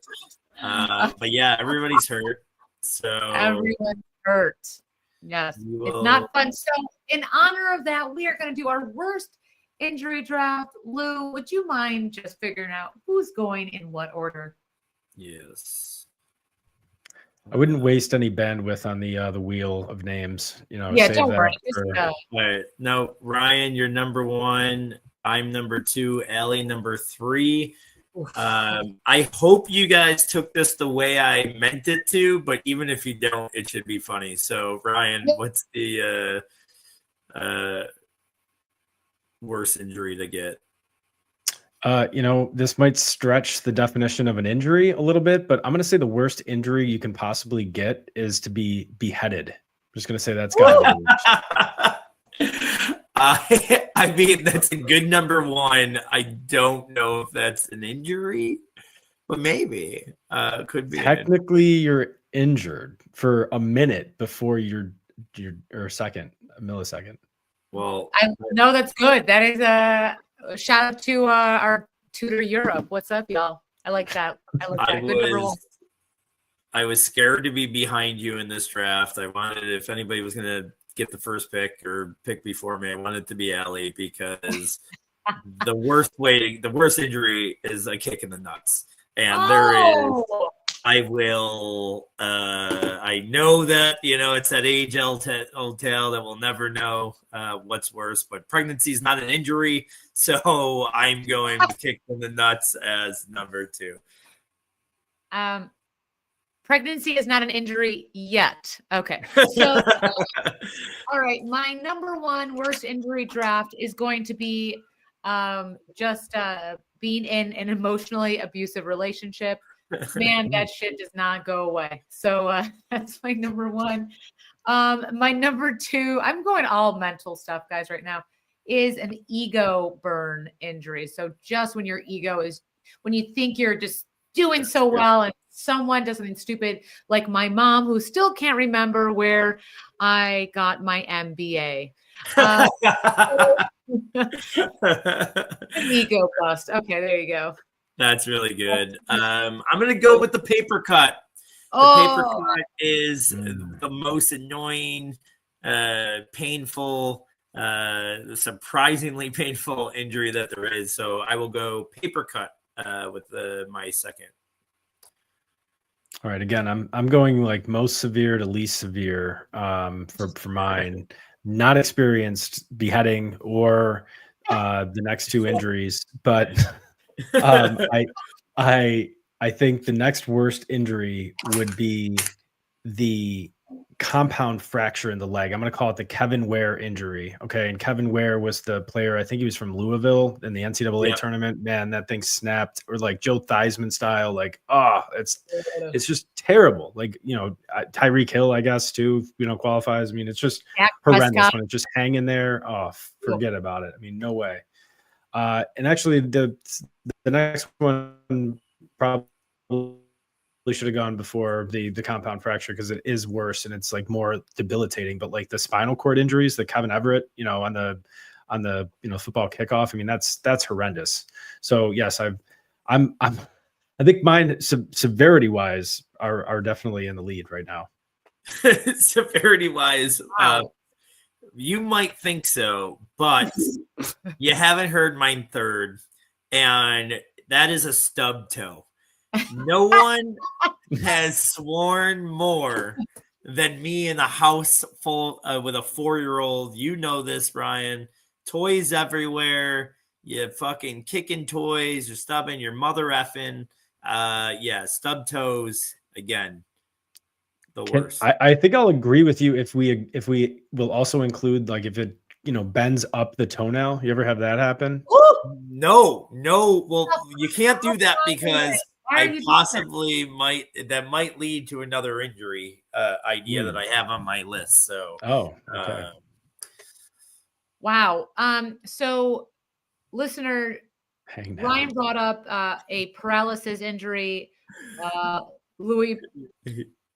But yeah, everybody's hurt. So everyone's hurt. Yes, it's not fun. So in honor of that, we are going to do our worst injury draft. Lou, would you mind just figuring out who's going in what order? Yes. I wouldn't waste any bandwidth on the wheel of names. Yeah, don't worry. Right. No, Ryan, you're number 1. I'm number 2. Allie, number 3. I hope you guys took this the way I meant it to, but even if you don't, it should be funny. So, Ryan, what's the worst injury to get? This might stretch the definition of an injury a little bit, but I'm going to say the worst injury you can possibly get is to be beheaded. I'm just going to say that's got to be I mean, that's a good number 1. I don't know if that's an injury, but maybe could be. Technically, you're injured for a minute before you're or a millisecond. Well, I know that's good. That is a shout out to our tutor Europe. What's up, y'all? I like that. Good number 1. I was scared to be behind you in this draft. I wanted, if anybody was going to get the first pick or pick before me, I wanted it to be Allie because the worst injury is a kick in the nuts. And there is, I know that, it's that age old tale that we'll never know what's worse, but pregnancy is not an injury. So I'm going to kick in the nuts as number 2. Pregnancy is not an injury yet. Okay. So, all right. My number 1 worst injury draft is going to be just being in an emotionally abusive relationship. Man, that shit does not go away. So that's my number 1. My number 2, I'm going all mental stuff, guys, right now, is an ego burn injury. So just when your ego is, when you think you're just doing so well and someone does something stupid, like my mom, who still can't remember where I got my MBA. Ego bust. Okay, there you go. That's really good. I'm going to go with the paper cut. The paper cut is the most annoying, painful, surprisingly painful injury that there is. So I will go paper cut with my second. All right. Again, I'm going like most severe to least severe for mine. Not experienced beheading or the next 2 injuries, but I I think the next worst injury would be the compound fracture in the leg. I'm going to call it the Kevin Ware injury. Okay. And Kevin Ware was the player, I think he was from Louisville in the NCAA tournament. Man, that thing snapped, or like Joe Theismann style. Like, it's just terrible. Like, Tyreek Hill, I guess, too, qualifies. I mean, it's just horrendous when it's just hanging there. Oh, forget about it. I mean, no way. And actually the next one probably should have gone before the compound fracture, because it is worse and it's like more debilitating. But like the spinal cord injuries, the Kevin Everett, on the football kickoff, I mean, that's horrendous. So yes, I think mine severity wise are definitely in the lead right now. Severity wise, you might think so, but you haven't heard mine third, and that is a stub toe. No one has sworn more than me in a house full with a 4-year-old. You know this, Brian. Toys everywhere. You fucking kicking toys. You're stubbing your mother effing. Stub toes again. The worst. I think I'll agree with you if we will also include, like, if it bends up the toenail. You ever have that happen? No. Well, you can't do that because I possibly might lead to another injury idea that I have on my list. So, okay. Wow. So, listener, Ryan brought up a paralysis injury. Louis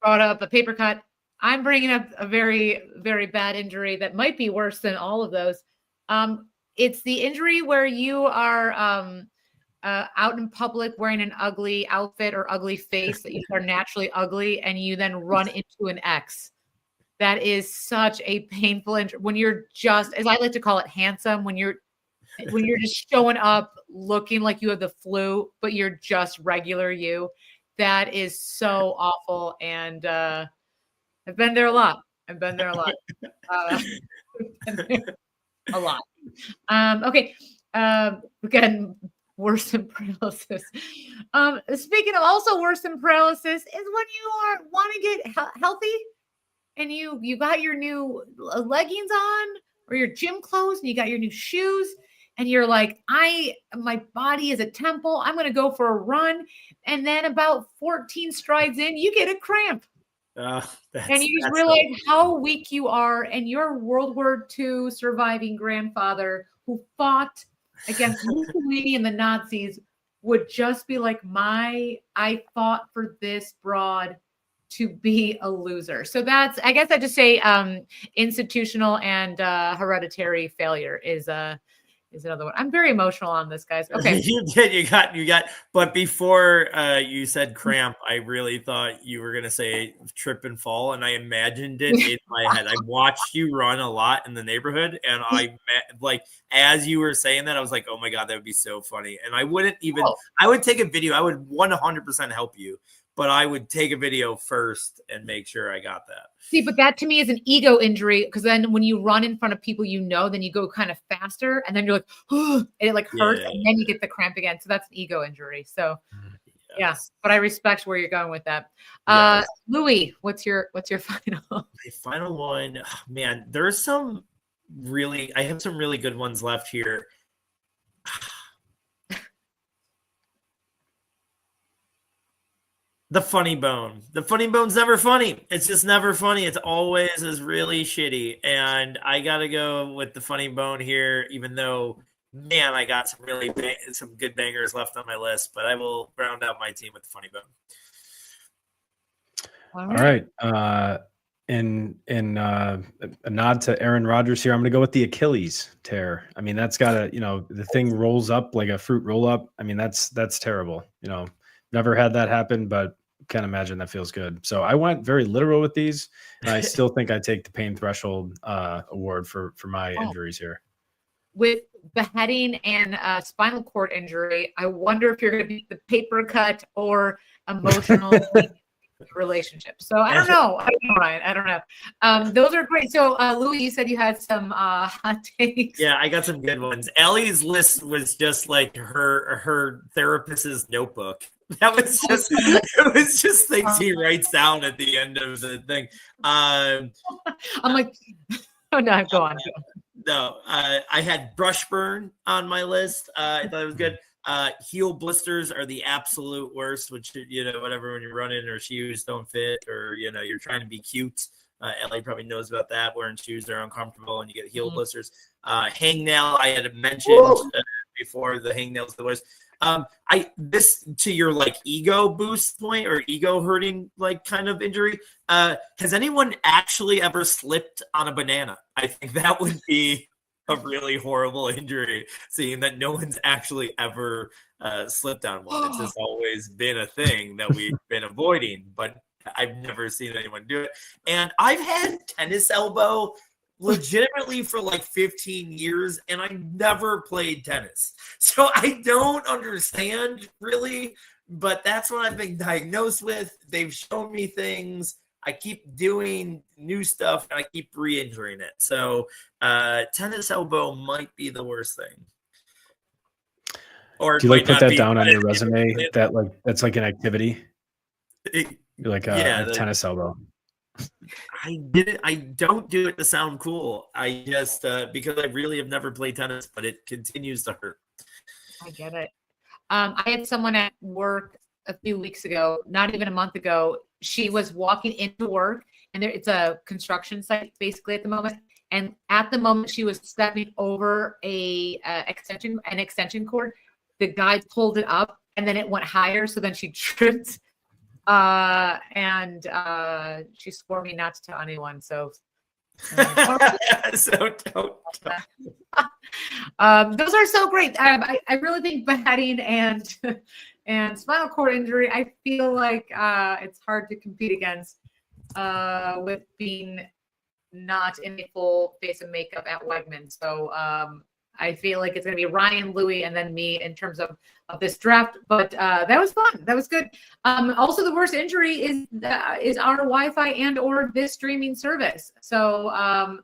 brought up a paper cut. I'm bringing up a very, very bad injury that might be worse than all of those. It's the injury where you are out in public wearing an ugly outfit or ugly face that you are naturally ugly, and you then run into an X. That is such a painful injury. When you're just, as I like to call it, handsome, when you're just showing up looking like you have the flu, but you're just regular you. That is so awful. And I've been there a lot. A lot. Okay. Again, worse than paralysis. Speaking of also worse than paralysis is when you want to get healthy and you got your new leggings on or your gym clothes and you got your new shoes and you're like, my body is a temple. I'm going to go for a run. And then about 14 strides in, you get a cramp. And you just realize how weak you are, and your World War II surviving grandfather who fought against Mussolini and the Nazis would just be like, I fought for this broad to be a loser. So that's, I guess I just say institutional and hereditary failure is another one. I'm very emotional on this, guys. Okay. You did. You got. But before you said cramp, I really thought you were going to say trip and fall. And I imagined it in my head. I watched you run a lot in the neighborhood. And as you were saying that, I was like, oh my God, that would be so funny. And I wouldn't even, I would take a video. I would 100% help you. But I would take a video first and make sure I got that. See, but that to me is an ego injury, because then when you run in front of people, then you go kind of faster, and then you're like, oh, and it like hurts, and then you get the cramp again. So that's an ego injury. So yeah, but I respect where you're going with that. Louis, what's your final? My final one, man, there's I have some really good ones left here. The funny bone. The funny bone's never funny. It's just never funny. It's always is really shitty. And I got to go with the funny bone here, even though, man, I got some good bangers left on my list. But I will round out my team with the funny bone. All right. In a nod to Aaron Rodgers here, I'm going to go with the Achilles tear. I mean, that's got the thing rolls up like a fruit roll up. I mean, that's terrible. Never had that happen, but can't imagine that feels good. So I went very literal with these, and I still think I take the pain threshold award for my injuries here. With beheading and spinal cord injury, I wonder if you're going to be the paper cut or emotional. relationship. So I don't know. Ryan. I don't know. Those are great. So Louis, you said you had some hot takes. Yeah, I got some good ones. Ellie's list was just like her therapist's notebook. That was just it was just things he writes down at the end of the thing. I'm like, oh no, go on. No, I had brush burn on my list. I thought it was good. Heel blisters are the absolute worst, which, whatever, when you're running or shoes don't fit or, you're trying to be cute. Ellie probably knows about that, wearing shoes that are uncomfortable and you get heel blisters. Hangnail, I had mentioned before, the hangnail's the worst. This to your like ego boost point or ego hurting like kind of injury. Has anyone actually ever slipped on a banana? I think that would be a really horrible injury, seeing that no one's actually ever slipped on one. It's just always been a thing that we've been avoiding, but I've never seen anyone do it. And I've had tennis elbow legitimately for like 15 years, and I never played tennis. So I don't understand really, but that's what I've been diagnosed with. They've shown me things. I keep doing new stuff and I keep re-injuring it. So tennis elbow might be the worst thing. Or do you like put that down on your resume? That's like an activity. You're like a tennis elbow. I don't do it to sound cool. I just because I really have never played tennis, but it continues to hurt. I get it. I had someone at work a few weeks ago, not even a month ago. She was walking into work, and it's a construction site basically at the moment. And at the moment she was stepping over an extension cord, the guy pulled it up, and then it went higher. So then she tripped. And she swore me not to tell anyone. So, so don't. Those are so great. I really think batting and spinal cord injury, I feel like it's hard to compete against with being not in a full face of makeup at Wegmans. So I feel like it's going to be Ryan, Louie, and then me in terms of this draft. But that was fun. That was good. Also, the worst injury is our Wi-Fi and or this streaming service. So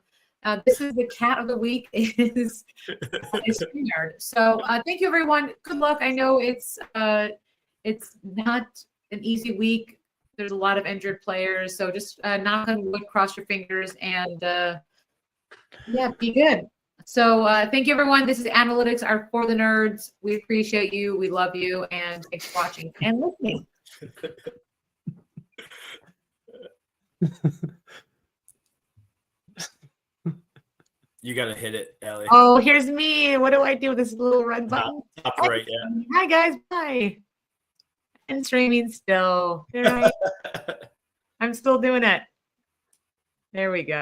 this is the cat of the week is StreamYard. So thank you, everyone. Good luck. I know it's not an easy week. There's a lot of injured players. So just knock on wood, cross your fingers, and be good. So thank you, everyone. This is Analytics are for the nerds. We appreciate you. We love you. And thanks for watching and listening. You got to hit it, Ellie. Oh, here's me. What do I do with this little red button? Top right, yeah. Hi, guys. Bye. And streaming still. Right. I'm still doing it. There we go.